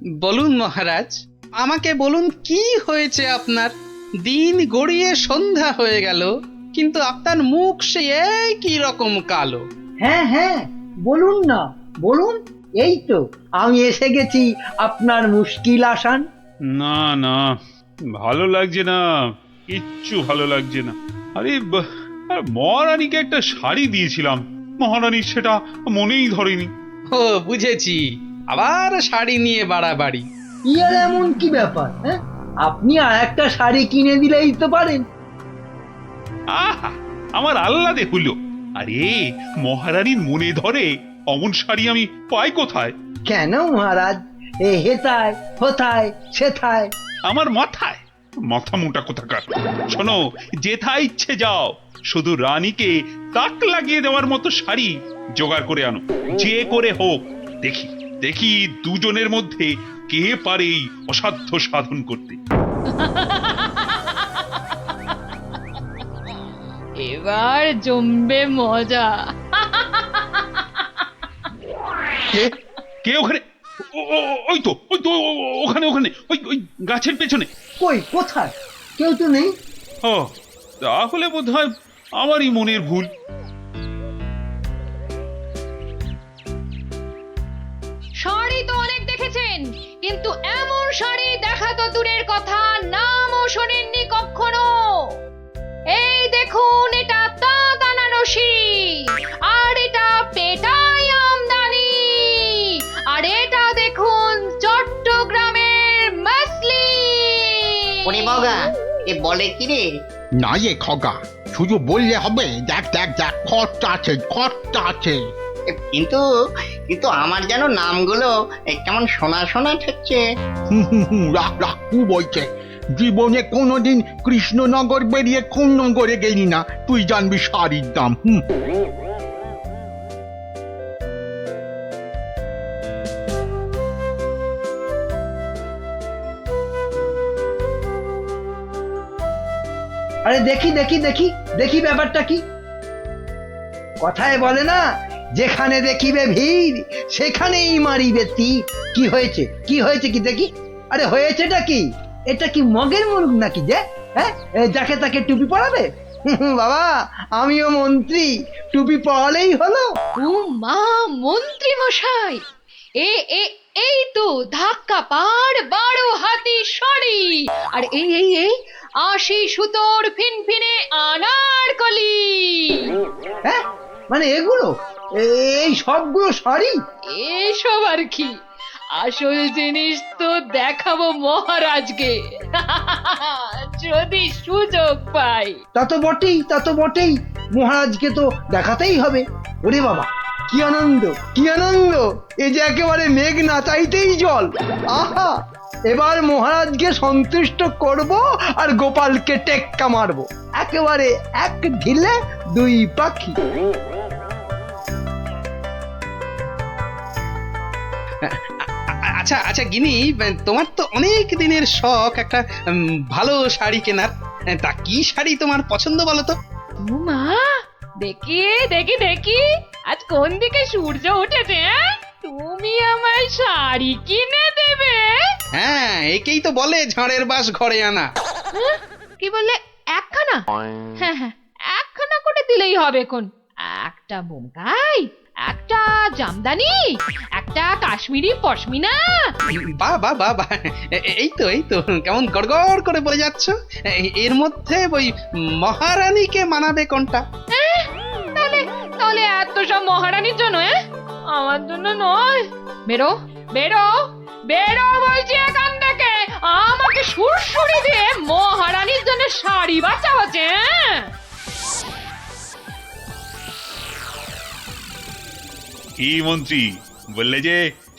বলুন মহারাজ, আমাকে বলুন কি হয়েছে আপনার? দিন গড়িয়ে সন্ধ্যা হয়ে গেল, কিন্তু আপনার মুখ সে একই রকম কালো। হ্যাঁ হ্যাঁ, বলুন না, বলুন। এই তো আমি এসে গেছি আপনার মুশকিল আসান। না না, ভালো লাগছে না, কিচ্ছু ভালো লাগছে না। আরে আর মহারানীকে একটা শাড়ি দিয়েছিলাম, মহারানীর সেটা মনেই ধরেনি। ও বুঝেছি, আবার শাড়ি নিয়ে বাড়াবাড়ি। ইয়ার এমন কি ব্যাপার? হ্যাঁ, আপনি আর একটা শাড়ি কিনে দিলেই তো পারেন। আহা, আমার আহ্লাদে হলো। আরে মহারানীর মনে ধরে অমন শাড়ি আমি পাই কোথায়? কেন মহারাজ, এ হেথায় হোথায় সেথায়? আমার মাথায় মাথা মোটা কোথাকার। শোনো, যেথা ইচ্ছে যাও, শুধু রানীকে তাক লাগিয়ে দেওয়ার মতো শাড়ি জোগাড় করে আনো, যে করে হোক। দেখি দেখি দুজনের মধ্যে কে পারে এই অসাধ্য সাধন করতে। এবার জমবে মজা। কে কে ওখানে? ওই তো ওখানে ওখানে, ওই ওই গাছের পেছনে। কই, কোথায়? কেউ তো নেই। ও, তাহলে বোধহয় আমারই মনের ভুল। শাড়ি তো অনেক দেখেছেন, কিন্তু এমন শাড়ি দেখা তো দূরের কথা, নামও শোনেননি কখনো। এই দেখুন, এটা তাঁত আনারসি, আর এটা পেটাই আমদানি, আর এটা দেখুন চট্টগ্রামের মাসলিন। ওরে বাবা, এ বলে কি রে? না এ খগা, শুধু বললে হবে? দেখ দেখ দেখ, খরচা আছে, খরচা আছে। কিন্তু কিন্তু আমার যেন নামগুলো কেমন শোনা শোনা ঠেকছে। রাখ রাখ, কু বলছে? জীবনে কোনোদিন কৃষ্ণনগর বেরিয়ে কোন নগরে গেলি না, তুই জানবি শাড়ির দাম। আরে দেখি দেখি দেখি দেখি, ব্যাপারটা কি? কথায় বলে না, যেখানে দেখিবে ভিড় সেখানেই মারিবে তীর। কি হয়েছে, কি হয়েছে কি দেখি? আরে হয়েছেটা কি? এটা কি মগের মুলুক নাকি যে? হ্যাঁ, যাকে তাকে টুপি পরাবে? বাবা, আমিও মন্ত্রী, টুপি পরালেই হলো। ও মা, মন্ত্রী মশাই, এ এ এই তো ধাক্কা পার 12 হাতি শাড়ি, আর এই এই এই 80 সুতোর ফিনফিনে আনারকলি। হ্যাঁ, মানে এগুলো, এই সবগুলো শাড়ি? এসব আর কি, আসল জিনিস তো দেখাবো মহারাজকে, যদি সুযোগ পাই। তা তো বটেই, তা তো বটেই, মহারাজকে তো দেখাতেই হবে। ওরে বাবা, কি আনন্দ, কি আনন্দ! এ যে একেবারে মেঘ না চাইতেই জল। আহা, এবার মহারাজকে সন্তুষ্ট করব আর গোপালকে টেক্কা মারবো, একেবারে এক ঢিলে দুই পাখি। আচ্ছা আচ্ছা গিনি, তোমার তো অনেক দিনের শখ একটা ভালো শাড়ি কেনার। তা কি শাড়ি তোমার পছন্দ বলো তো? ও মা, দেখি দেখি দেখি, আজ কোন দিকে সূর্য উঠেছে? তুমি আমায় শাড়ি কিনে দেবে? হ্যাঁ, একেই তো বলে ঝড়ের বাস ঘরে আনা। কি বললে, একখানা? হ্যাঁ হ্যাঁ, একখানা করে দিলেই হবে। কোন একটা বোমকাই, একটা জামদানি, একটা কাশ্মীরি পশমিনা। বাহ বাহ বাহ বাহ, এই তো কেমন গড়গড় করে বলে যাচ্ছ। এর মধ্যে ওই মহারানীকে মানাবে কোনটা? তাহলে তাহলে এত সব মহারানীর জন্য? আমার জন্য নয়। বেরো বেরো বেরো বলছি এখান থেকে, আমাকে সুরসুরি দিয়ে মহারানীর জন্য শাড়ি বাঁচা হচ্ছে। কি মন্ত্রী, বললে যে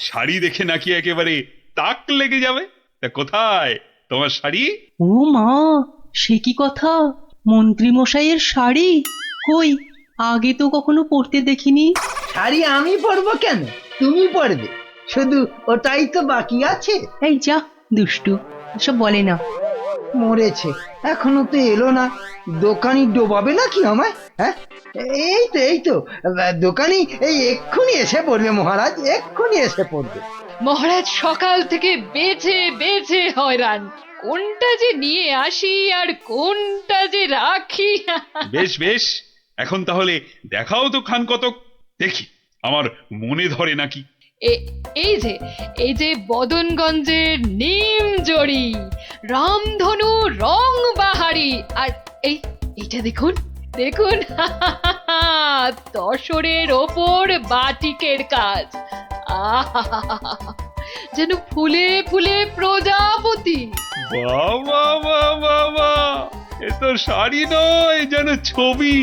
শাড়ি দেখে নাকি একেবারে তাক লেগে যাবে? তা কোথায় তোমার শাড়ি? ও মা, সে কি কথা! মন্ত্রী মশাইয়ের শাড়ি কই, আগে তো কখনো পরতে দেখিনি। শাড়ি আমি পরবো কেন, তুমি পরবে। শুধু ওটাই তো বাকি আছে। এই যা দুষ্টু, এসব বলে না। মরেছে, এখনো তো এলো না। দোকানি ডোবাবে নাকি আমায়? হ্যাঁ, এই তো দোকানি এই এক্ষুনি এসে পড়বে মহারাজ, এক্ষুনি এসে পড়বে। মহারাজ সকাল থেকে বেছে বেছে হয়রান, কোনটা যে নিয়ে আসি আর কোনটা যে রাখি। বেশ বেশ, এখন তাহলে দেখাও তো খান কতক, দেখি আমার মনে ধরে নাকি। এ- এই যে বদনগঞ্জের নিম জড়ি, রামধনু রং বাহারি, আর এইটা দেখুন দেখুন, তসরের ওপর বাটিকের কাজ, আহা, যেন ফুলে ফুলে প্রজাপতি। বাবা বাবা বাবা, এ তো শাড়ি নয়, যেন ছবি।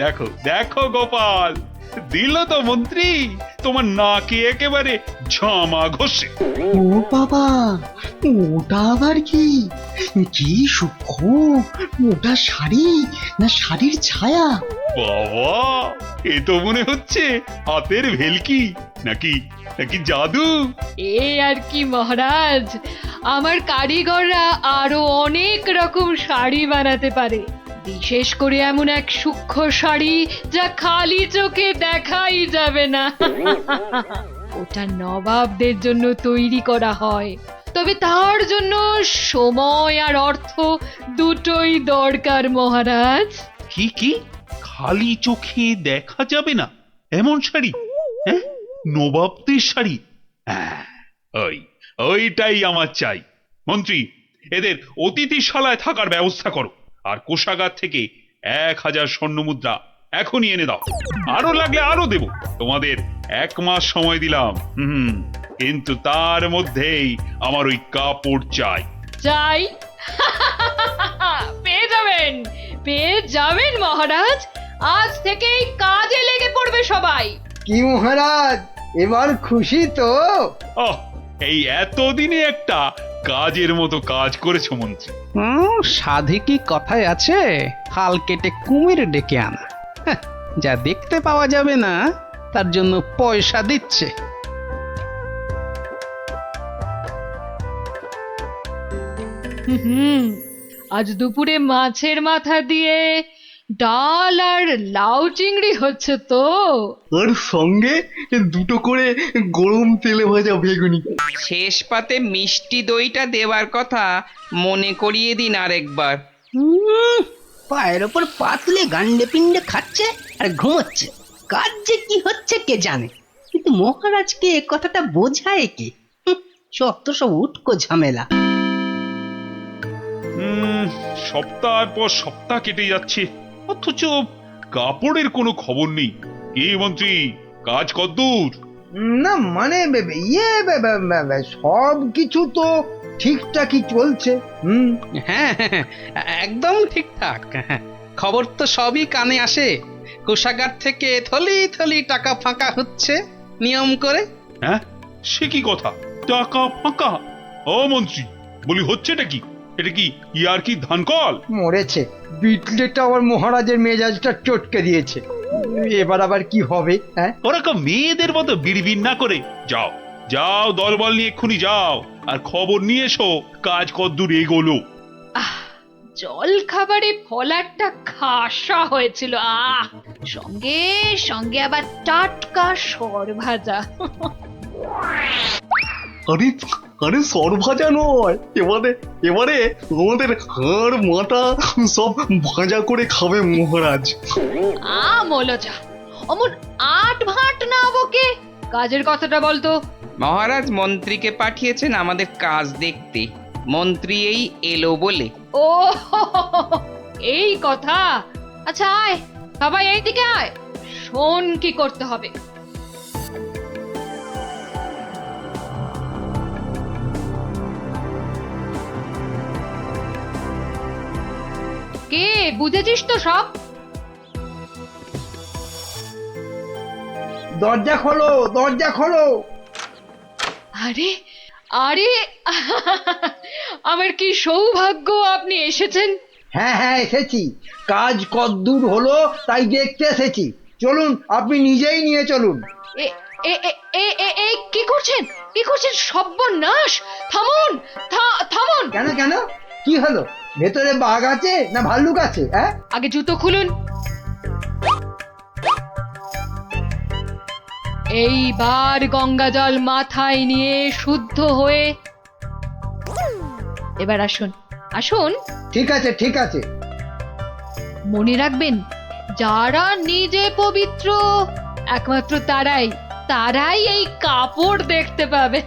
দেখো দেখো গোপাল, দিল তো মন্ত্রী তোমার নাকে একেবারে ঝামা ঘষে। ও বাবা, ওটা আবার কি? কি সূক্ষ্ম! ওটা শাড়ি না শাড়ির ছায়া? বাবা, এ তো মনে হচ্ছে হাতের ভেলকি, নাকি নাকি জাদু। এ আর কি মহারাজ, আমার কারিগররা আরো অনেক রকম শাড়ি বানাতে পারে, বিশেষ করে এমন এক সূক্ষ্ম শাড়ি যা খালি চোখে দেখাই যাবে না। ওটা নবাবদের জন্য তৈরি করা হয়, তবে তার জন্য সময় আর অর্থ দুটোই দরকার মহারাজ। কি কি খালি চোখে দেখা যাবে না এমন শাড়ি? হ্যাঁ, নবাবদের শাড়ি? হ্যাঁ, ওইটাই আমার চাই। মন্ত্রী, এদের অতিথিশালায় থাকার ব্যবস্থা করো, আর কোষাগার থেকে 1000 স্বর্ণমুদ্রা এখনই এনে দাও। আরো লাগলে আরো দেব, তোমাদের 1 মাস সময় দিলাম। কিন্তু তার মধ্যেই আমার ওই কাপড় চাই। চাই? পেয়ে যাবেন মহারাজ, আজ থেকেই কাজে লেগে পড়বে সবাই। কি মহারাজ, এবার খুশি তো? এই এতদিনে একটা কাজের মতো কাজ করেছো মন্ত্রী। সাধে কি কথায় আছে, খাল কেটে কুমির ডেকে আনা। হ্যাঁ, যা দেখতে পাওয়া যাবে না তার জন্য পয়সা দিচ্ছে। আজ দুপুরে মাছের মাথা দিয়ে ডাল আর লাউ চিংড়ি হচ্ছে তো। আর সঙ্গে 2টো করে গরম তেলে ভাজা বেগুনি। শেষ পাতে মিষ্টি দইটা দেওয়ার কথা মনে করিয়ে দিন আরেকবার। পায়ের ওপর পাতলে গান্ডে পিণ্ডে খাচ্ছে আর ঘুমোচ্ছে, কাজ যে কি হচ্ছে কে জানে। কিন্তু মহারাজকে এ কথাটা বোঝায় কে? সব উটকো ঝামেলা। সপ্তাহ পর সপ্তাহ কেটে যাচ্ছে, অথচ কাপড়ের কোনো খবর নেই। কি মন্ত্রী, কাজ কদ্দূর? না মানে সব কিছু তো ঠিকঠাকই চলছে। হ্যাঁ, একদম ঠিকঠাক। খবর তো সবই কানে আসে, কোষাগার থেকে থলি থলি টাকা ফাঁকা হচ্ছে নিয়ম করে। হ্যাঁ, সে কি কথা, টাকা ফাঁকা? ও মন্ত্রী, বলি হচ্ছেটা কি? এটা কি ইয়ার কি ধানকল? মরেছে, বিটলেটা আবার মহারাজের মেজাজটা চটকে দিয়েছে। এবার আবার কি হবে? হ্যাঁ, ওরকম মেয়েদের মতো বিড়বিড় না করে যাও যাও, দলবল নিয়ে এক্ষুনি যাও আর খবর নিয়ে এসো কাজ কদ্দূর এগোলো। জল খাবারে ফলারটা খাসা হয়েছিল, সঙ্গে সঙ্গে আবার টাটকা সর ভাজা। আরে আরে সর ভাজা নয়, এবারে আমাদের হাড় মাথা সব ভাজা করে খাবে মহারাজ। মলজা, অমন আট ভাট না বকে কাজের কথাটা বলতো। মহারাজ মন্ত্রীকে পাঠিয়েছেন আমাদের কাজ দেখতে, মন্ত্রী এই এলো বলে। ও, এই কথা। আচ্ছা আয় সবাই এইদিকে আয়, শোন কি করতে হবে। কে বুঝেছিস তো সব? দরজা খোলো, দরজা খোলো। আরে আরে, আমার কি সৌভাগ্য আপনি এসেছেন। হ্যাঁ এসেছি, কাজ কদ্দূর হলো তাই দেখতে এসেছি। চলুন, আপনি নিজেই নিয়ে চলুন। এ এ এ এ এ এ কি করছেন, কি করছেন? সর্বনাশ! থামুন, থামুন। কেন কি হলো? ভেতরে বাঘ আছে না ভাল্লুক আছে? হ্যাঁ, আগে জুতো খুলুন। এইবার গঙ্গা জল মাথায় নিয়ে শুদ্ধ হয়ে এবার আসুন, আসুন। ঠিক আছে ঠিক আছে। মনে রাখবেন, যারা নিজে পবিত্র একমাত্র তারাই এই কাপড় দেখতে পাবে।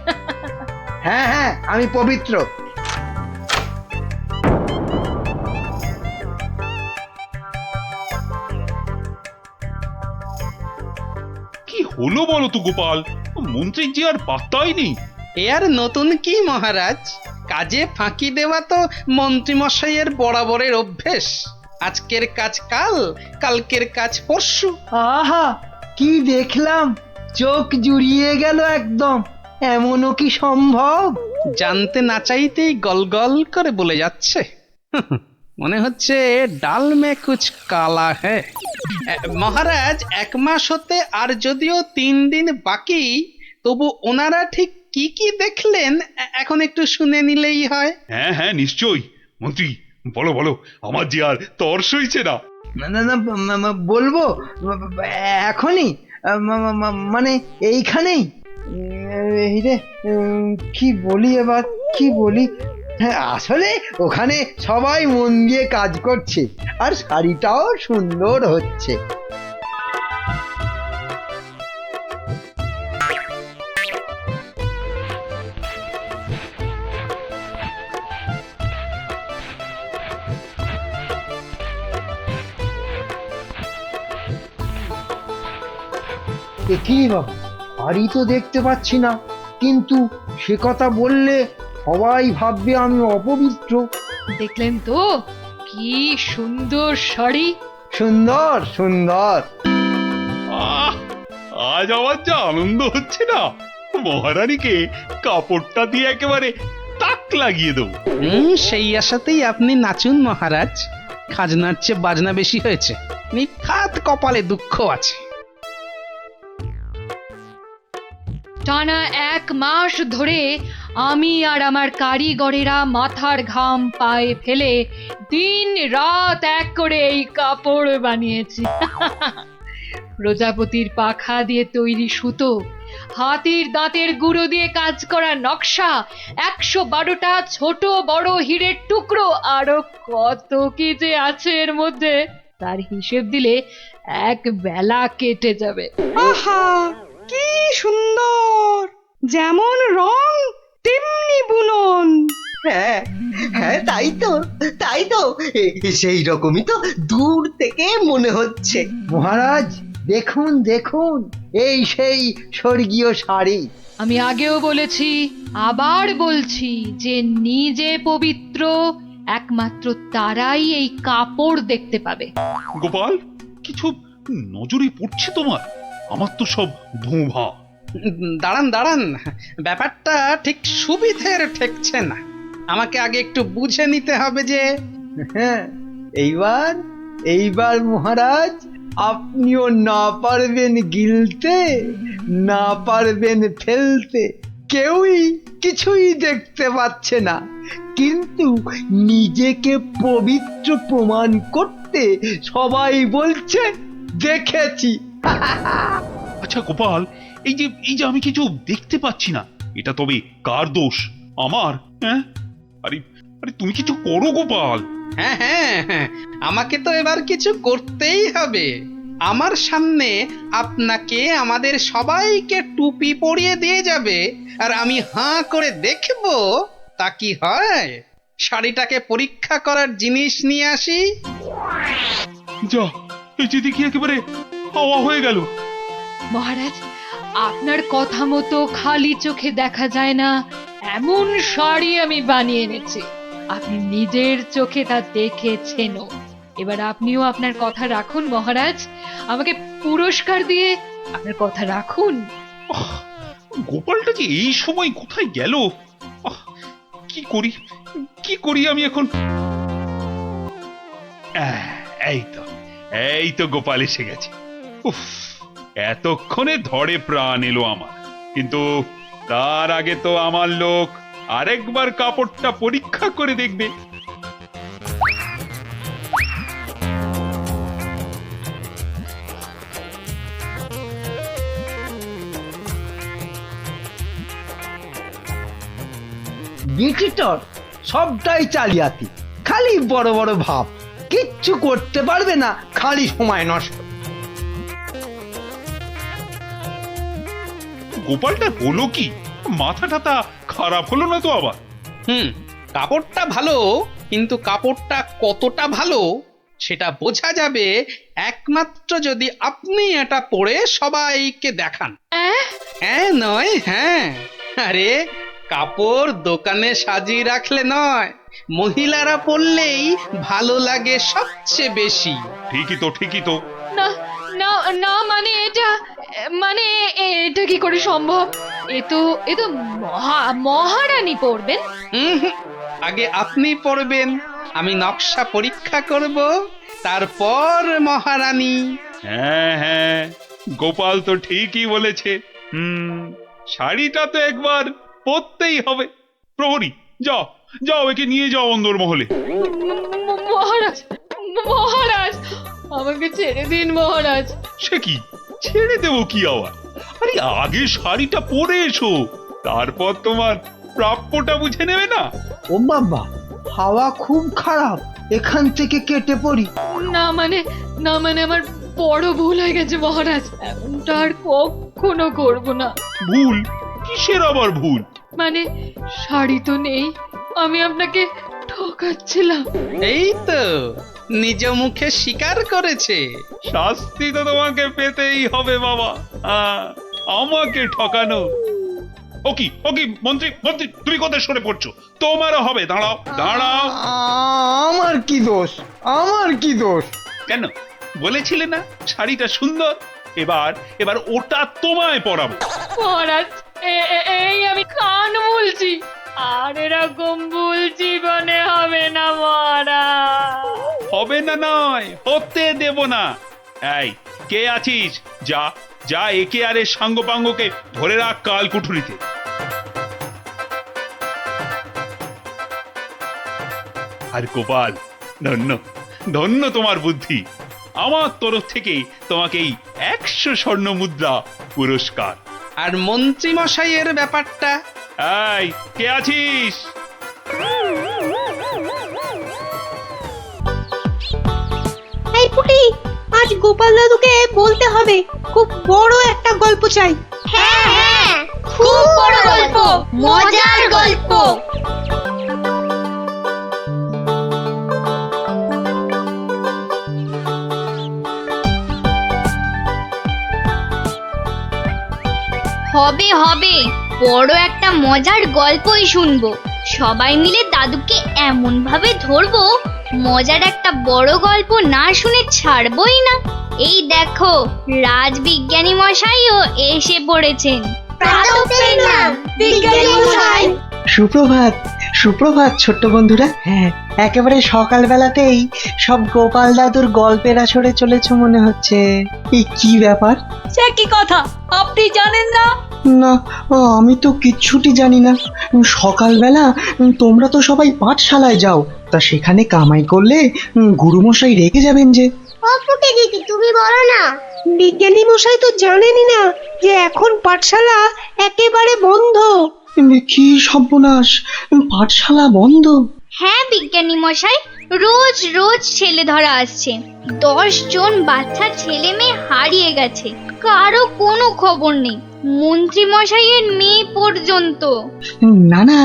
হ্যাঁ হ্যাঁ, আমি পবিত্র। কি হলো বলো তো গোপাল, মন্ত্রীর যে আর পাত্তাই নেই। এ আর নতুন কি মহারাজ, কাজে ফাঁকি দেওয়া তো মন্ত্রীমশাইয়ের বরাবরের অভ্যেস। আজকের কাজ কাল, কালকের কাজ পরশু। আহা, কি দেখলাম, চোখ জুড়িয়ে গেল একদম। এমনও কি সম্ভব? জানতে না চাইতেই গল করে বলে যাচ্ছে। মনে হচ্ছে ডাল মে কুছ কালা হ্যায়। মহারাজ, 1 মাস হতে আর যদিও 3 দিন বাকি, তবু ওনারা ঠিক কি কি দেখলেন এখন একটু শুনে নিলেই হয়। হ্যাঁ হ্যাঁ নিশ্চয়ই। মন্ত্রী বলো বলো, আমার যে আর তর সইছে না। না না না, বলবো এখনই, মানে এইখানেই। এই রে, কি বলি এবার, কি বলি? হ্যাঁ, আসলে ওখানে সবাই মন দিয়ে কাজ করছে আর শাড়িটাও সুন্দর হচ্ছে। কি বাবা, শাড়ি তো দেখতে পাচ্ছি না, কিন্তু সে কথা বললে সবাই ভাববে আমি অপবিত্র। দেখলেন তো কি সুন্দর শাড়ি। সুন্দর সুন্দর। আহ, আজ আমার যা আনন্দ হচ্ছে না, মহারানীকে কাপড়টা দিয়ে একেবারে তাক লাগিয়ে দেবো। সেই আশাতেই আপনি নাচুন মহারাজ। খাজনার চেয়ে বাজনা বেশি হয়েছে, নিখাত কপালে দুঃখ আছে। টানা 1 মাস ধরে আমি আর আমার কারিগরেরা মাথার ঘাম পায়ে ফেলে দিন রাত এক করে এই কাপড় বানিয়েছি। প্রজাপতির পাখা দিয়ে তৈরি সুতো, হাতির দাঁতের গুঁড়ো দিয়ে কাজ করা নকশা, 112টা ছোট বড় হীরের টুকরো, আরো কত কি যে আছে এর মধ্যে, তার হিসেব দিলে 1 বেলা কেটে যাবে। আহা, কি সুন্দর! যেমন রং তেমনি বুনন। হ্যাঁ হ্যাঁ, তাই তো সেই রকমই তো দূর থেকে মনে হচ্ছে। মহারাজ, দেখুন দেখুন, এই সেই স্বর্গীয় শাড়ি। আমি আগেও বলেছি, আবার বলছি যে নিজে পবিত্র একমাত্র তারাই এই কাপড় দেখতে পাবে। গোপাল, কিছু নজরে পড়ছে তোমার? আমার তো সব ভোঁভা। দাঁড়ান দাঁড়ান, ব্যাপারটা ঠিক সুবিধের ঠেকছে না। আমাকে আগে একটু বুঝে নিতে হবে যে। হ্যাঁ, এইবার মহারাজ, আপনিও না পারবেন গিলতে, না পারবেন ফেলতে, কেউই কিছুই দেখতে পাচ্ছে না, কিন্তু নিজেকে পবিত্র প্রমাণ করতে সবাই বলছে দেখেছি। আচ্ছা গোপাল, এই যে আমি কিছু দেখতে পাচ্ছি না, এটা তবে কার দোষ? আমার? হ্যাঁ, আরে আরে তুমি কিছু করো গোপাল। হ্যাঁ হ্যাঁ হ্যাঁ, আমাকে তো এবার কিছু করতেই হবে। আমার সামনে আপনাকে আমাদের সবাইকে টুপি পরিয়ে দিয়ে যাবে, আর আমি হাঁ করে দেখব তা কি হয়। শাড়িটাকে পরীক্ষা করার জিনিস নিয়ে আসি। যা, এই যে দেখি একেবারে হাওয়া হয়ে গেল। মহারাজ, আপনার কথা মতো খালি চোখে দেখা যায় না এমন শাড়ি আমি বানিয়ে এনেছি। আপনি নিজের চোখে তা দেখেছেনও। এবার আপনিও আপনার কথা রাখুন মহারাজ, আমাকে পুরস্কার দিয়ে আপনার কথা রাখুন। গোপালটা যে এই সময় কোথায় গেল? কি করি আমি এখন? এই তো গোপাল এসে গেছে। উফ, এতক্ষণে ধরে প্রাণ এলো আমার। কিন্তু তার আগে তো আমার লোক আরেকবার কাপড়টা পরীক্ষা করে দেখবে। বিচিটর সবটাই চালিয়াতি, খালি বড় বড় ভাব, কিচ্ছু করতে পারবে না, খালি সময় নষ্ট। গোপালটা হলো কি? মাথা টাথা খারাপ হলো না তো আবার? কাপড়টা ভালো, কিন্তু কাপড়টা কতটা ভালো সেটা বোঝা যাবে একমাত্র যদি আপনি এটা পরে সবাইকে দেখান। হ্যাঁ নয় হ্যাঁ, আরে কাপড় দোকানে সাজিয়ে রাখলে নয়, মহিলারা পরলেই ভালো লাগে সবচেয়ে বেশি। ঠিকই তো, ঠিকই তো। না না না, মানে এটা কি করে সম্ভব? এ তো মহারানী পড়বেন। হুম, আগে আপনি পড়বেন, আমি নকশা পরীক্ষা করব, তারপর মহারানী। হ্যাঁ হ্যাঁ, গোপাল তো ঠিকই বলেছে। শাড়িটা তো একবার পরতেই হবে। প্রহরী, যাও যাও, একে নিয়ে যাও অন্দরমহলে। মহারাজ, মহারাজ, আমাকে ছেড়ে দিন মহারাজ। সে কি, ছেড়ে দেবো কি আবার? আরে আগে শাড়িটা পরে এসো, তারপর তোমার প্রাপ্যটা বুঝে নেবে না? ও বাবা, হাওয়া খুব খারাপ, এখান থেকে কেটে পড়ি। না মানে আমার বড় ভুল হয়ে গেছে মহারাজ, এমনটা আর কখনো করব না। ভুল? কিসের আবার ভুল? মানে শাড়ি তো নেই, আমি আপনাকে ঠকাচ্ছিলাম। এই তো নিজ মুখে স্বীকার করেছে। শাস্তি তো তোমাকে পেতেই হবে বাবা। আমাকে ঠকানো। ওকি ওকি, মন্ত্রী মন্ত্রী, তুমি কোথায় সরে পড়ছো? তোমারও হবে, দাঁড়াও দাঁড়াও। আমার কি দোষ, আমার কি দোষ? কেন বলেছিলে না শাড়িটা সুন্দর? এবার ওটা তোমায় পরাবো। মহারাজ, এই আমি কান বলছি, আর এরকম ভুল জীবনে হবে না মহারাজ। হবে না নয়, হতে দেব না। এই কে আছিস, যা যা একে আর এর সাঙ্গপাঙ্গকে ধরে রাখ কাল কুঠুরিতে। আর গোপাল, ধন্য ধন্য তোমার বুদ্ধি। আমার তরফ থেকে তোমাকে এই 100 স্বর্ণ মুদ্রা পুরস্কার। আর মন্ত্রী মশাইয়ের ব্যাপারটা? এই কে আছিস? এই পুটি, আজ গোপাল দাদুকে বলতে হবে, খুব বড় একটা গল্প চাই। হ্যাঁ হ্যাঁ, খুব বড় গল্প, মজার গল্প। হবে হবে, বড় একটা মজার গল্পই শুনবো। সবাই মিলে দাদুকে এমন ভাবে ধরবো, মজার একটা বড় গল্প না শুনে ছাড়বই না। এই দেখো, রাজবিজ্ঞানী মশাইও এসে পড়েছেন। সুপ্রভাত, সুপ্রভাত ছোট্ট বন্ধুরা। হ্যাঁ, একেবারে সকালবেলাতেই সব গোপাল দাদুর গল্পের আসরে চলেছে মনে হচ্ছে। এই কি ব্যাপার? সে কি কথা, আপনি জানেন না? না, আমি তো কিচ্ছুটি জানি না। সকালবেলা তোমরা তো সবাই পাঠশালায় যাও, তা সেখানে কামাই করলে গুরুমশাই রেগে যাবেন যে। দিদি তুমি বলো না। বিজ্ঞানী মশাই তো জানেনই না যে এখন পাঠশালা একেবারে বন্ধ। কি সর্বনাশ, পাঠশালা বন্ধ? হ্যাঁ বিজ্ঞানী মশাই, রোজ রোজ ছেলে ধরা আসছে। 10 জন বাচ্চা ছেলে মেয়ে হারিয়ে গেছে, কারো কোনো খবর নেই, মন্ত্রী মশাইয়ের মেয়ে পর্যন্ত। না না,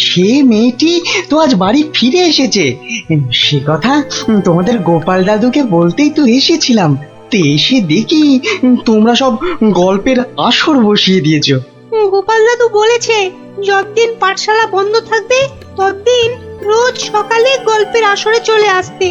সে মেয়েটি তো আজ বাড়ি ফিরে এসেছে। সে কথা তোমাদের গোপাল দাদুকে বলতেই তো এসেছিলাম। তো এসে দেখি তোমরা সব গল্পের আসর বসিয়ে দিয়েছো। গোপাল দাদু বলেছে যতদিন পাঠশালা বন্ধ থাকবে ততদিন রোজ সকালে গল্পের আসরে চলে আসতে।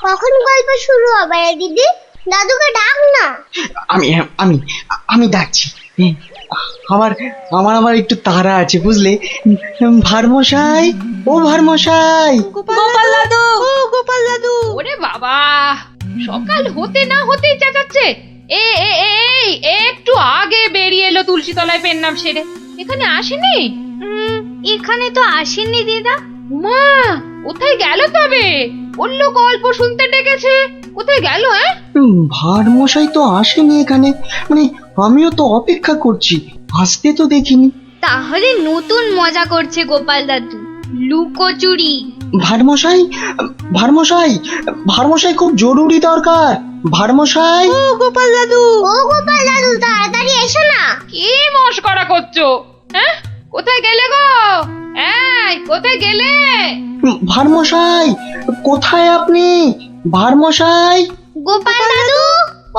কখন গল্প শুরু হবে দিদি? দাদুকে ডাক না। আমি আমি আমি ডাকছি। আমার আমার আমার একটু তাড়া আছে বুঝলে। ভারমশাই, ও ভারমশাই। গোপাল দাদু, ও গোপাল দাদু। ওরে বাবা, সকাল হতে না হতেই চেঁচাচ্ছে। এই একটু আগে বেরিয়ে এলো তুলসী তলায় পেন নাম সেরে, এখানে আসেনি? এখানে তো আসেননি দিদা। মা, কোথায় গেল তবে? বললো গল্প শুনতে ডেকেছে, কোথায় গেল? ভারমশাই তো আসেনি এখানে, মানে আমিও তো অপেক্ষা করছি, আসতে তো দেখিনি। তাহলে নতুন মজা করছে গোপাল দাদু, লুকোচুরি। ভারমশাই, ভারমশাই, ভারমশাই খুব জরুরি দরকার। ভারমশাই, ও গোপাল দাদু, ও গোপাল দাদু তাড়াতাড়ি এসো না। কি মস্করা করছো? হ্যাঁ, কোথায় গেলে গো? এই, কোথায় গেলে? ভারমশাই, কোথায় আপনি? ভারমশাই, গোপাল দাদু,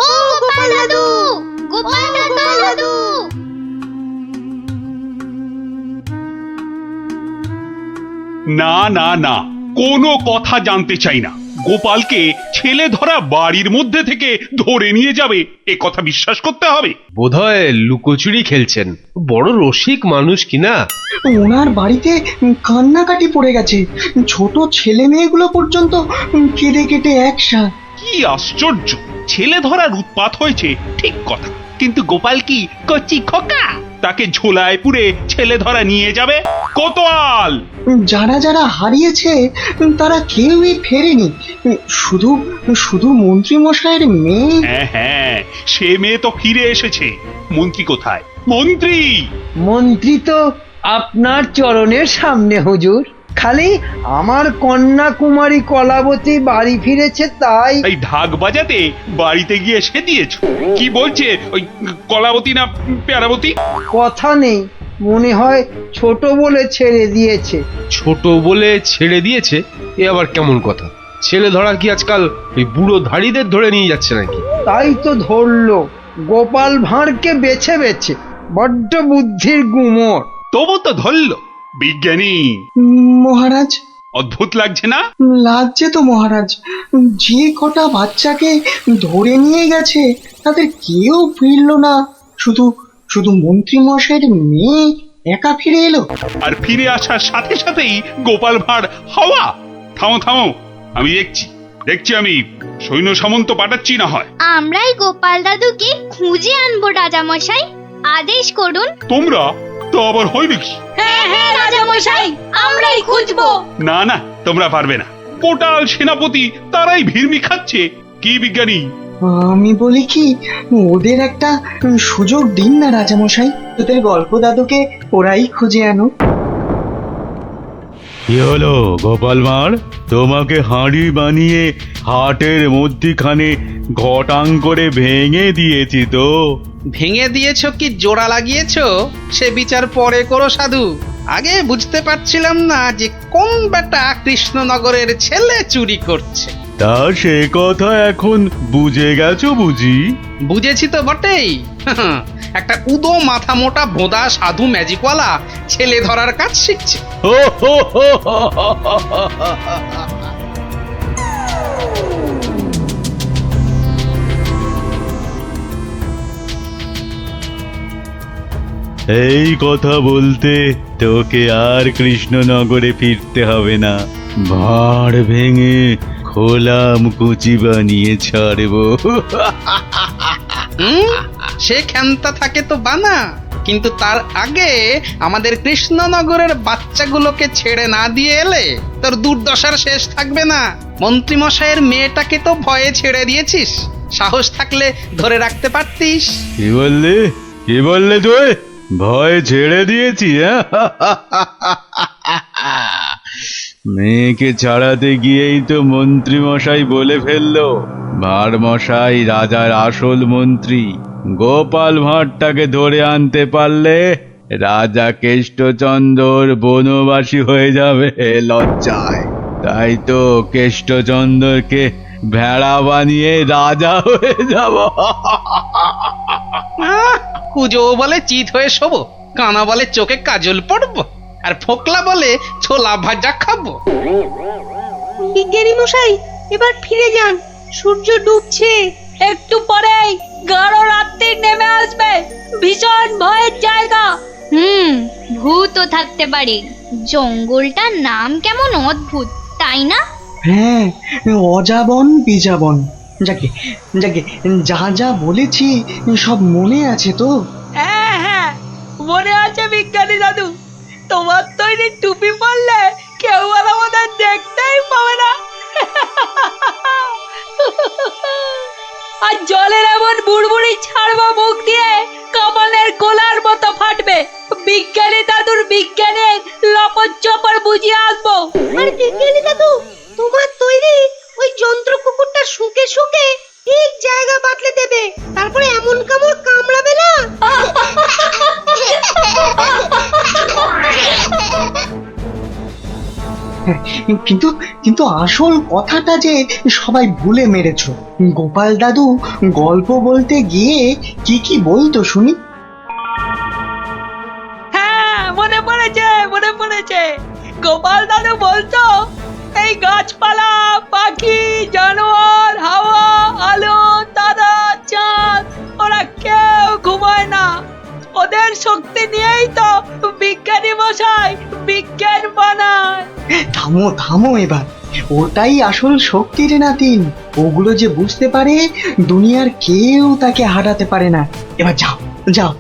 ও গোপাল দাদু, গোপাল দাদু। না না না, কোনো কথা জানতে চাই না। গোপালকে ছেলে ধরা বাড়ির মধ্যে থেকে ধরে নিয়ে যাবে, এ কথা বিশ্বাস করতে হবে? বোধহয় লুকোচুরি খেলছেন, বড় রসিক মানুষ কিনা। ওনার বাড়িতে কান্নাকাটি পড়ে গেছে, ছোট ছেলে মেয়েগুলো পর্যন্ত কেঁদে কেটে একসা। কি আশ্চর্য! ছেলে ধরার উৎপাত হয়েছে ঠিক কথা, কিন্তু গোপাল কি কচি খোকা? তাকে ঝোলায় পুরে ছেলে ধরা নিয়ে যাবে? কোতোয়াল! যারা যারা হারিয়েছে তারা কেউই ফেরেনি, শুধু শুধু মন্ত্রী মশাইয়ের মেয়ে। হ্যাঁ হ্যাঁ, সে মেয়ে তো ফিরে এসেছে। মন্ত্রী কোথায়? মন্ত্রী! মন্ত্রী তো আপনার চরণের সামনে হুজুর। খালি আমার কন্যা কুমারী কলাবতী বাড়ি ফিরেছে তাই। এই ঢাক বাজাতে বাড়িতে গিয়ে সে দিয়েছ? কি বলছে ওই কলাবতী না প্যারাবতী? কথা নেই, মনে হয় ছোট বলে ছেড়ে দিয়েছে। ছোট বলে ছেড়ে দিয়েছে? এ আবার কেমন কথা? ছেলে ধরা কি আজকাল ওই বুড়ো ধাড়িদের ধরে নিয়ে যাচ্ছে নাকি? তাই তো ধরলো গোপাল ভাঁড়কে বেছে বেছে, বড্ড বুদ্ধির গুমর। তবু তো ধরল বিজ্ঞানী। মহারাজ, অদ্ভুত লাগছে না? লাগছে তো মহারাজ। যে কটা বাচ্চাকে ধরে নিয়ে গেছে তাদের কেউ ফিরলো না, শুধু শুধু মন্ত্রী মশাইয়ের মেয়ে একা ফিরে এলো। আর ফিরে আসার সাথে সাথেই গোপাল ভাঁড় হাওয়া। থামো থামো, আমি দেখছি আমি সৈন্য সামন্ত পাঠাচ্ছি না হয়। আমরাই গোপাল দাদুকে খুঁজে আনবো রাজা মশাই, আদেশ করুন। তোমরা তো আবার হয় নাকি? হ্যাঁ হ্যাঁ রাজা মশাই, আমরাই খুঁজবো। না না, তোমরা পারবে না। কোটাল সেনাপতি তারাই ভিড়মি খাচ্ছে। কি বিজ্ঞানী? আমি বলি কি, ওদের একটা সুযোগ দিন না রাজামশাই, তোদের গল্প দাদুকে ওরাই খুঁজে আনো। কি হলো গোপাল ভাঁড়, তোমাকে হাঁড়ি বানিয়ে হাটের মধ্যিখানে ঘটাং করে ভেঙে দিয়েছি তো। ভেঙে দিয়েছ কি জোড়া লাগিয়েছো সে বিচার পরে করো সাধু। আগে বুঝতে পারছিলাম না যে কোন বেটা কৃষ্ণনগরের ছেলে চুরি করছে। তা সে কথা এখন বুঝে গেছো বুঝি? বুঝেছি তো বটেই। একটা উদো মাথা মোটা ভোদা সাধু ম্যাজিকওয়ালা ছেলে ধরার কাজ শিখছে। এই কথা বলতে তোকে আর কৃষ্ণনগরে ফিরতে হবে না, ভাঁড় ভেঙে খোলাম কুচি বানিয়ে ছাড়বো। সে ক্ষমতা থাকে তো বানা, কিন্তু তার আগে আমাদের কৃষ্ণনগরের বাচ্চাগুলোকে ছেড়ে না দিয়ে এলে তোর দুর্দশার শেষ থাকবে না। মন্ত্রী মশাইয়ের মেয়েটাকে তো ভয়ে ছেড়ে দিয়েছিস, সাহস থাকলে ধরে রাখতে পারতিস। কি বললে, কি বললে তুই? ভয় ছেড়ে দিয়েছি? মেয়েকে ছাড়াতে গিয়েই তো মন্ত্রী মশাই বলে ফেললো ভাঁড় মশাই রাজার আসল মন্ত্রী। গোপাল ভাঁড়টাকে ধরে আনতে পারলে রাজা কেষ্টচন্দ্র বনবাসী হয়ে যাবে লজ্জায়। তাই তো কেষ্টচন্দ্রকে ভেড়া বানিয়ে রাজা হয়ে যাব। কুজো বলে চিত হয়ে শোবো, কানা বলে চোখে কাজল পড়বো, আর ফোকলা বলে ছোলা ভাজা খাবো। বিজ্ঞানী মশাই, এবার ফিরে যান, সূর্য ডুবছে। একটু পরেই গাঢ় রাত্রি নেমে আসবে, ভীষণ ভয়ের জায়গা। থাকতে পারে। জঙ্গলটার নাম কেমন অদ্ভুত, তাই না? হ্যাঁ, অজাবন বিজাবন। যাকে যাকে যা যা বলেছি সব মনে আছে তো? হ্যাঁ হ্যাঁ, মনে আছে বিজ্ঞানী দাদু। তোমার তৈরি টুপি পরলে কেউ আর আমাদের দেখতেই পাবে না। আর জলের এমন বুড়বুড়ি ছাড়বো মুখ দিয়ে, কামানের গোলার মতো ফাটবে। বিজ্ঞানী দাদুর বিজ্ঞানের লপট চপর বুঝিয়ে আসবো। আর বিজ্ঞানী দাদু, তোমার তৈরি ওই যন্ত্র কুকুরটা শুকে শুকে ঠিক জায়গা বাতলে দেবে, তারপরে এমন কামড় কামড়াবে না। কিন্তু কিন্তু আসল কথাটা যে সবাই ভুলে মেরেছ। গোপাল দাদু গল্প বলতে গিয়ে কি কি বলতো শুনি? হ্যাঁ, মনে পড়েছে মনে পড়েছে। গোপাল দাদু বলতো এই গাছপালা, পাখি, জানোয়ার, হাওয়া, আলো, তারা, চাঁদ, ওরা কেউ ঘুমায় না। ওদের শক্তি নিয়েই তো বিজ্ঞানী মশাই বিজ্ঞান বানায়। থামো থামো এবার, ওটাই আসল শক্তি রে নাতিন। ওগুলো যে বুঝতে পারে দুনিয়ার কেউ তাকে হারাতে পারে না। এবার যাও যাও,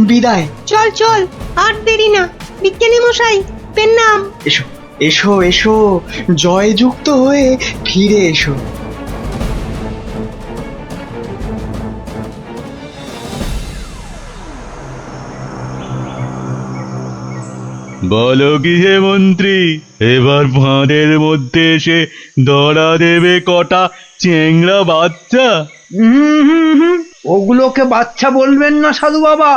বিদায়। চল চল, আর দেরি না। বিজ্ঞানী মশাই, পেন নাম। এসো এসো এসো, জয়যুক্ত হয়ে ফিরে এসো। বলো কি হে মন্ত্রী, এবার ভাঁড়ের মধ্যে এসে ধরা দেবে কটা চেংড়া বাচ্চা? ওগুলোকে বাচ্চা বলবেন না সাধু বাবা।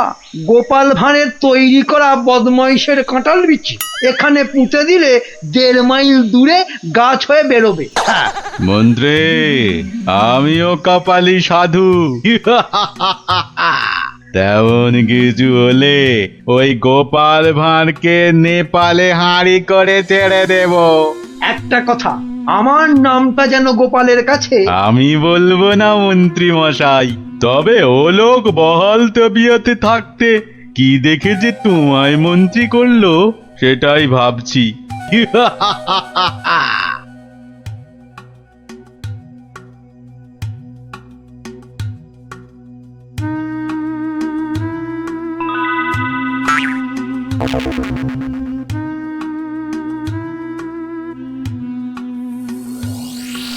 গোপাল ভাঁড়ের তৈরি করা বদমাইশের কাঁঠাল বিচি এখানে পুঁতে দিলে 1.5 মাইল দূরে গাছ হয়ে বেরোবে। হ্যাঁ, মন্ত্রী, আমিও কপালি সাধু। তেমন কিছু হলে ওই গোপাল ভাঁড়কে নেপালে হাঁড়ি করে ছেড়ে দেব। একটা কথা, আমার নামটা যেন গোপালের কাছে। আমি বলবো না মন্ত্রী মশাই, তবে ও লোক বহাল তবিয়তে থাকতে কি দেখে যে তোমায় মন্ত্রী করলো সেটাই ভাবছি।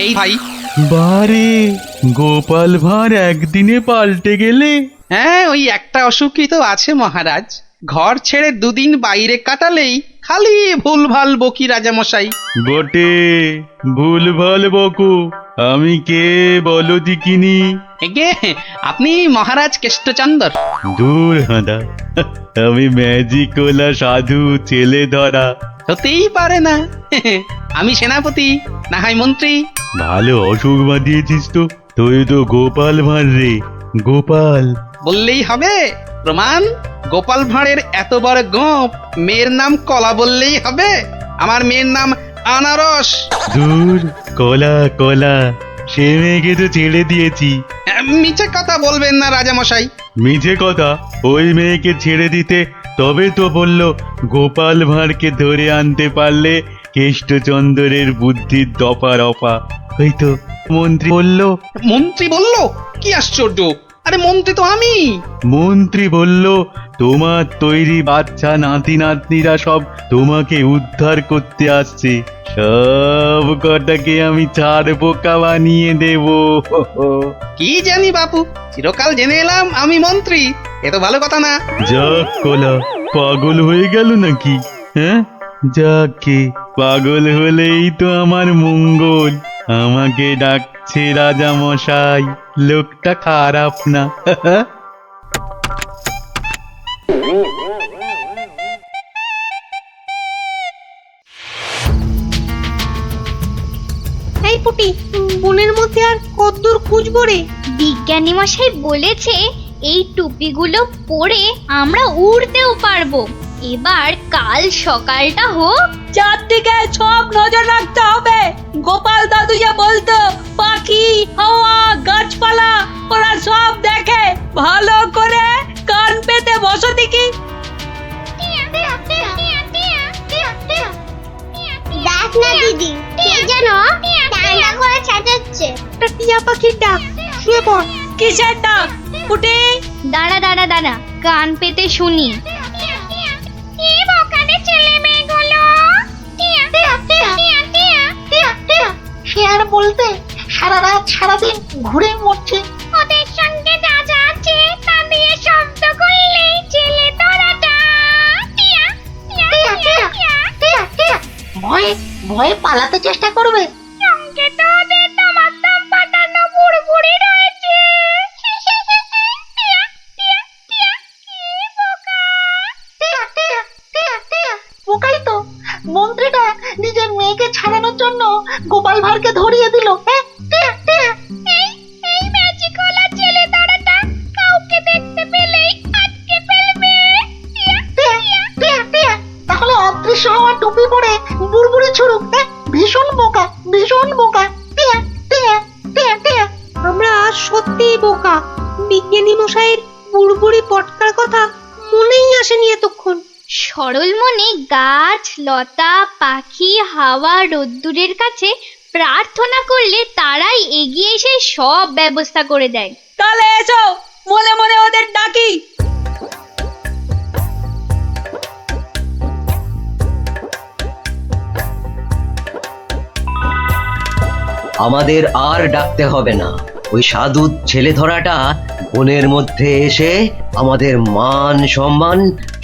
এই ভাই, বারে গোপাল ভাঁড় একদিনে পাল্টে গেলে। হ্যাঁ, ওই একটা অসুখই তো আছে মহারাজ। ঘর ছেড়ে 2 দিন বাইরে কাটালেই খালি ভুলভাল বকি রাজামশাই। বটে, ভুলভাল বকু। আমি কে বলো দিকিনি? এগে আপনি মহারাজ কেষ্টচন্দর। দূর হাঁদা, আমি ম্যাজিকওয়ালা সাধু ছেলে ধরা। হতেই পারে না। আমি সেনাপতি, না হয় মন্ত্রী। ভালো অসুখ বাঁধিয়েছিস তো। তুই তো গোপাল ভাঁড় রে, গোপাল। বললেই হবে? প্রমাণ? গোপাল ভাঁড়ের এত বড় গোপ, মেয়ের নাম কলা বললেই হবে? আমার মেয়ের নাম আনারস। দূর, কলা কলা, সে মেয়েকে তো ছেড়ে দিয়েছি। মিছে কথা বলবেন না রাজামশাই। মিছে কথা? ওই মেয়েকে ছেড়ে দিতে তবে তো বলল গোপাল ভাঁড়কে ধরে আনতে পারলে কেষ্টচন্দ্রের বুদ্ধির দফা রফা। ওই তো মন্ত্রী বলল। মন্ত্রী বলল? কি আশ্চর্য! আরে মন্ত্রী তো আমি। মন্ত্রী বলল তোমার তৈরি বাচ্চা নাতি নাতনিরা সব তোমাকে উদ্ধার করতে আসছে। সব কটাকে আমি ছাড় বোকা বানিয়ে দেব। কি জানি বাপু, চিরকাল জেনে এলাম আমি মন্ত্রী। এ তো ভালো কথা না। যাক কলা, পাগল হয়ে গেল নাকি? হ্যাঁ, যাকে পাগল হলেই তো আমার মঙ্গল। আমাকে ডাকছে রাজা মশাই, লোকটা খারাপ না। এই পুটি, বনের মধ্যে আর কতদূর খুঁজবো রে? বিজ্ঞানী মশাই বলেছে এই টুপিগুলো পরে আমরা উড়তেও পারবো। এবার কাল সকালটা হোক, চারদিকে সব নজর রাখতে হবে। গোপাল দাদু যে বলতো পাখি, হাওয়া, গাছপালা ওরা সব দেখে। ভালো করে কান পেতে বসো দেখি। না দিদি, কে যেন ডান্ডা করে চেঁচাচ্ছে। একটা টিয়া পাখির ডাক, শুয়ে পড়। কিসের ডাক? উঠে দাঁড়া দাঁড়া দাঁড়া, কান পেতে শুনি। সে আর বলতে, সারা রাত সারাদিন ঘুরে মরছে। ওদের সঙ্গে যা যা আছে তা দিয়ে শব্দ করলেই ছেলে তোরাটা ভয়ে ভয়ে পালাতে চেষ্টা করবে। সঙ্গে তো ওদের তোমার দম পাঠানো বুড়বুড়ি রয়েছে। বোকাই তো, মন্ত্রীটা নিজের মেয়েকে ছাড়ানোর জন্য গোপাল ভাঁড়কে ধরিয়ে দিল। এই ম্যাজিকওয়ালা ছেলে ধরাটা কাউকে দেখতে পেলেই আটকে ফেলবে। তাহলে অদৃশ্য হওয়া টুপি পরে বুড়বুড়ি ছুড়ুক। ভীষণ বোকা, ভীষণ বোকা। আমরা সত্যিই বোকা। বিজ্ঞানী মশাইয়ের বুড়বুড়ি পটকার কথা মনেই আসেনি এতক্ষণ। সরল মনে গাছ লতা পাখি হাওয়া রোদ্দুরের কাছে প্রার্থনা করলে তারাই এগিয়ে এসে সব ব্যবস্থা করে দেয়। তাহলে এসো, মনে মনে ওদের ডাকি। আমাদের আর ডাকতে হবে না। ওই সাধু ছেলে ধরাটা বনের মধ্যে এসে আমাদের মান সম্মান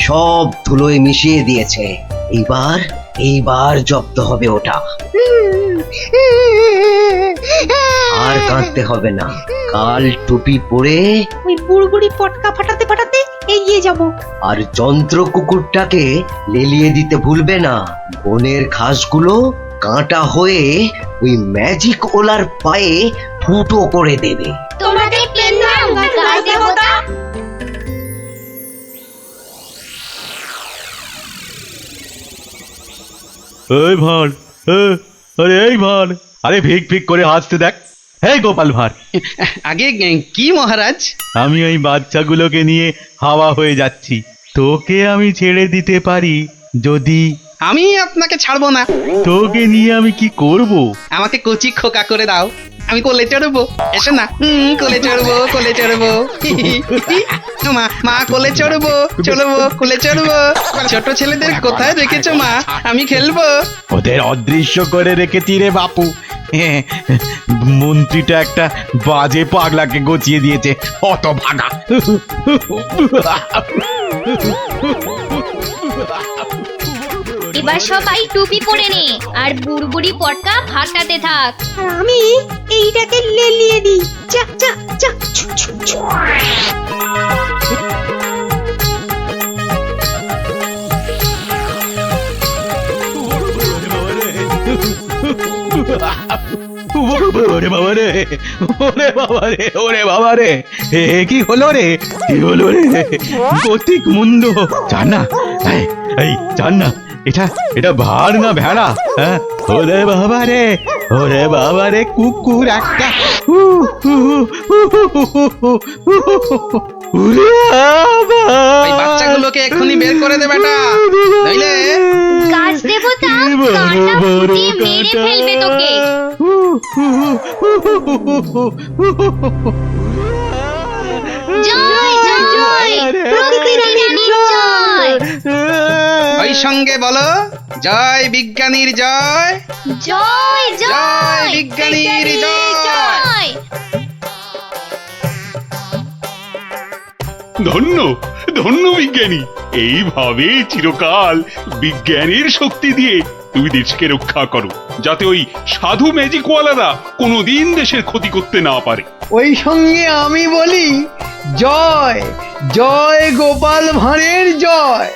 সব ধুলোয় মিশিয়ে দিয়েছে। এইবার জব্দ হবে ওটা। আর কাঁদতে হবে না। কাল টুপি পরে ওই বুড়বুড়ি পটকা ফাটাতে ফাটাতে এগিয়ে যাব। আর যন্ত্র কুকুরটাকে লেলিয়ে দিতে ভুলবে না। বনের ঘাসগুলো কাঁটা হয়ে ওই ম্যাজিক ওলার পায়ে ফুটো করে দেবে। তোমাকে পেলাম গাছ দেবতা। এই ভাঁড়, আরে এই ভাঁড়, আরে ভিক ভিক করে হাসতে দেখ। হে গোপাল ভাঁড়, আগে কি মহারাজ? আমি ওই বাচ্চাগুলোকে নিয়ে হাওয়া হয়ে যাচ্ছি। তোকে আমি ছেড়ে দিতে পারি যদি। আমি আপনাকে ছাড়বো না। তোকে নিয়ে আমি কি করব? আমাকে কচি খোকা করে দাও, আমি কোলে চড়বো। এসো না, কোলে চড়বো, কোলে চড়বো। মা মা কোলে চড়বো, চড়বো, কোলে চড়বো। ছোট ছেলেদের কোথায় রেখেছো মা? আমি খেলবো। ওদের অদৃশ্য করে রেখেছি রে বাপু। মন্ত্রীটা একটা বাজে পাগলাকে গচিয়ে দিয়েছে, অত ভাগা। এবার সবাই টুপি পরে নে আর বুড়বুড়ি পটকা ফাটাতে থাক। আর আমি এইটাকে লেলিয়ে দিই। যা যা যা। ওরে বাবা রে, ওরে বাবা রে, ওরে বাবা রে, কি হলো রে, কি হলো রে? কতিক মুন্ড। জান না, এই জান না, এটা ভার না ভেড়া? হ্যাঁ, ওরে বাবা রে, ওরে বাবা রে, কুকুর একটা। ওই বাচ্চাগুলোকে এক্ষুনি বের করে দে বেটা, নইলে গাছ দেবতা কাঁটা ফুটিয়ে মেরে ফেলবে তোকে। জয় জয় প্রকৃতি রানীর জয়। ওই সঙ্গে বলো, জয় বিজ্ঞানীর জয়, জয় জয় বিজ্ঞানীর জয়। ধন্য ধন্য বিজ্ঞানী, এইভাবে চিরকাল বিজ্ঞানের শক্তি দিয়ে তুমি দেশকে রক্ষা করো, যাতে ওই সাধু ম্যাজিকওয়ালারা কোনোদিন দেশের ক্ষতি করতে না পারে। ওই সঙ্গে আমি বলি, জয় জয় গোপাল ভাঁড়ের জয়।